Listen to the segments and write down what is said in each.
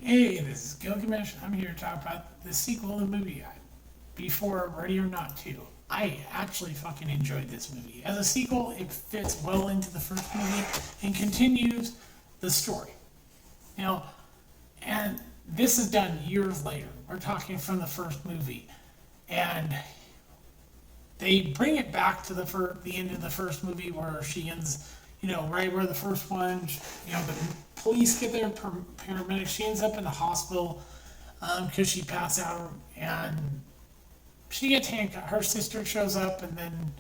Hey, this is Gilgamesh. I'm here to talk about the sequel to the movie Before Ready or Not 2. I actually fucking enjoyed this movie. As a sequel, it fits well into the first movie and continues the story. You know, and this is done years later. We're talking from the first movie. And they bring it back to the end of the first movie where she ends, right where the first one, the police get there, paramedics, she ends up in the hospital because she passed out and she gets handcuffed. Her sister shows up and then,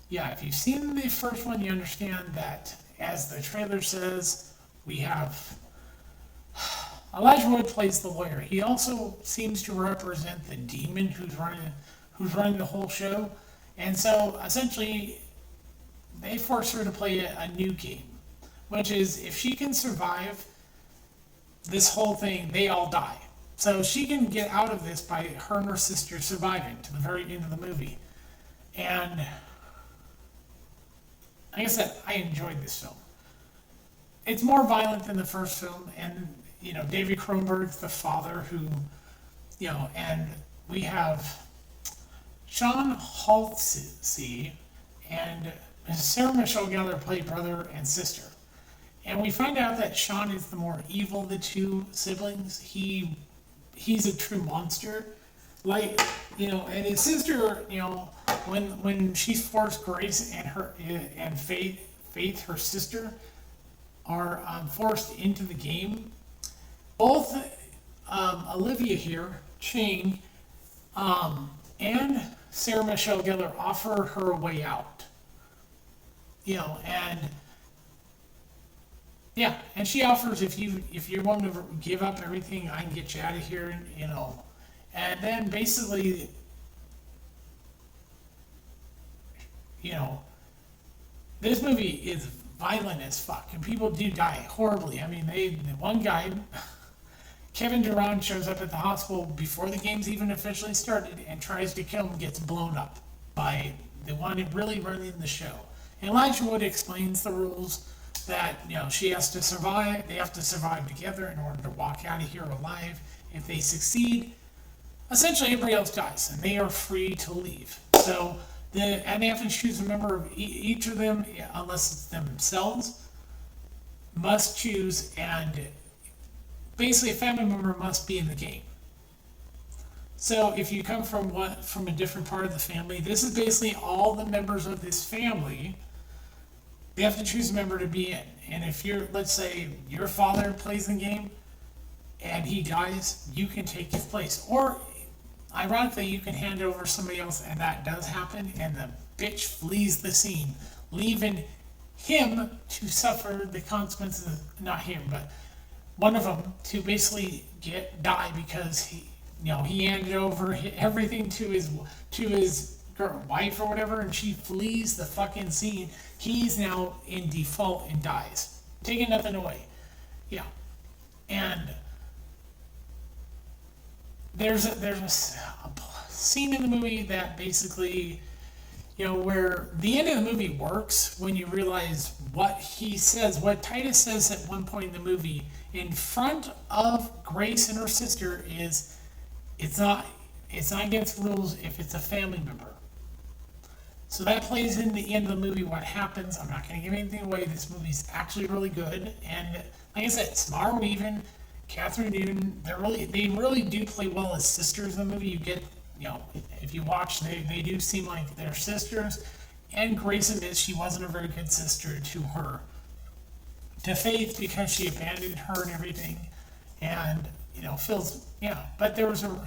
yeah, if you've seen the first one, you understand that as the trailer says, we have Elijah Wood plays the lawyer. He also seems to represent the demon who's running the whole show. And so essentially, they force her to play a new game, which is if she can survive this whole thing, they all die. So she can get out of this by her and her sister surviving to the very end of the movie. And like I said, I enjoyed this film. It's more violent than the first film, and David Cronenberg's the father who, and we have Sean Halsey and Sarah Michelle Gellar play brother and sister. And we find out that Sean is the more evil of the two siblings. He's a true monster. And his sister, when she's forced, Grace and Faith, her sister, are forced into the game. Both Olivia here, Chang, and Sarah Michelle Gellar offer her a way out. And she offers if you're willing to give up everything, I can get you out of here, And then basically, this movie is violent as fuck, and people do die horribly. I mean, one guy, Kevin Durand, shows up at the hospital before the game's even officially started and tries to kill him, gets blown up by the one really running the show. And Elijah Wood explains the rules that she has to survive. They have to survive together in order to walk out of here alive. If they succeed, essentially everybody else dies, and they are free to leave. So and they have to choose a member of each of them, unless it's themselves, must choose, and basically a family member must be in the game. So if you come from a different part of the family, this is basically all the members of this family. They have to choose a member to be in. And if let's say your father plays the game and he dies, you can take his place. Or, ironically, you can hand it over to somebody else, and that does happen, and the bitch flees the scene, leaving him to suffer the consequences, not him, but one of them to basically die because he handed over everything to his wife or whatever, and she flees the fucking scene. He's now in default and dies, taking nothing away. Yeah, and there's a scene in the movie that basically, where the end of the movie works when you realize what he says, what Titus says at one point in the movie in front of Grace and her sister is, it's not against rules if it's a family member. So that plays in the end of the movie what happens. I'm not going to give anything away. This movie's actually really good. And like I said, Samara Weaving, Catherine Newton, they really do play well as sisters in the movie. You get, if you watch, they do seem like they're sisters. And Grace admits she wasn't a very good sister to Faith because she abandoned her and everything. And, but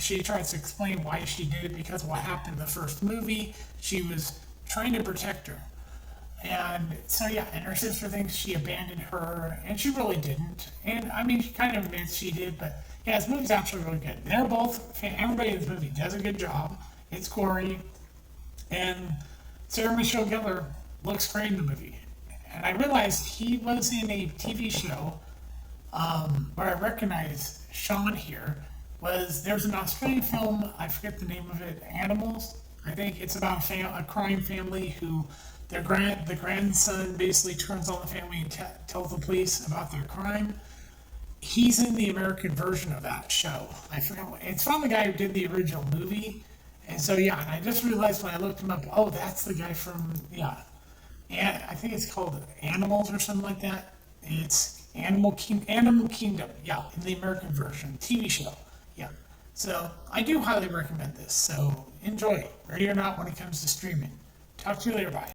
she tries to explain why she did it because of what happened in the first movie. She was trying to protect her. And so, and her sister thinks she abandoned her, and she really didn't. And, I mean, she kind of admits she did, but, this movie's actually really good. Everybody in this movie does a good job. It's gory. And Sarah Michelle Gellar looks great in the movie. And I realized he was in a TV show where I recognized Sean here. There's an Australian film, I forget the name of it, Animals. I think it's about a crime family who the grandson basically turns on the family and tells the police about their crime. he's in the American version of that show. I forgot it's from the guy who did the original movie. And so yeah, and I just realized when I looked him up, oh, that's the guy from and I think it's called Animals or something like that. It's Animal Kingdom, yeah, in the American version, TV show, yeah. So I do highly recommend this. So enjoy, ready or not, when it comes to streaming. Talk to you later. Bye.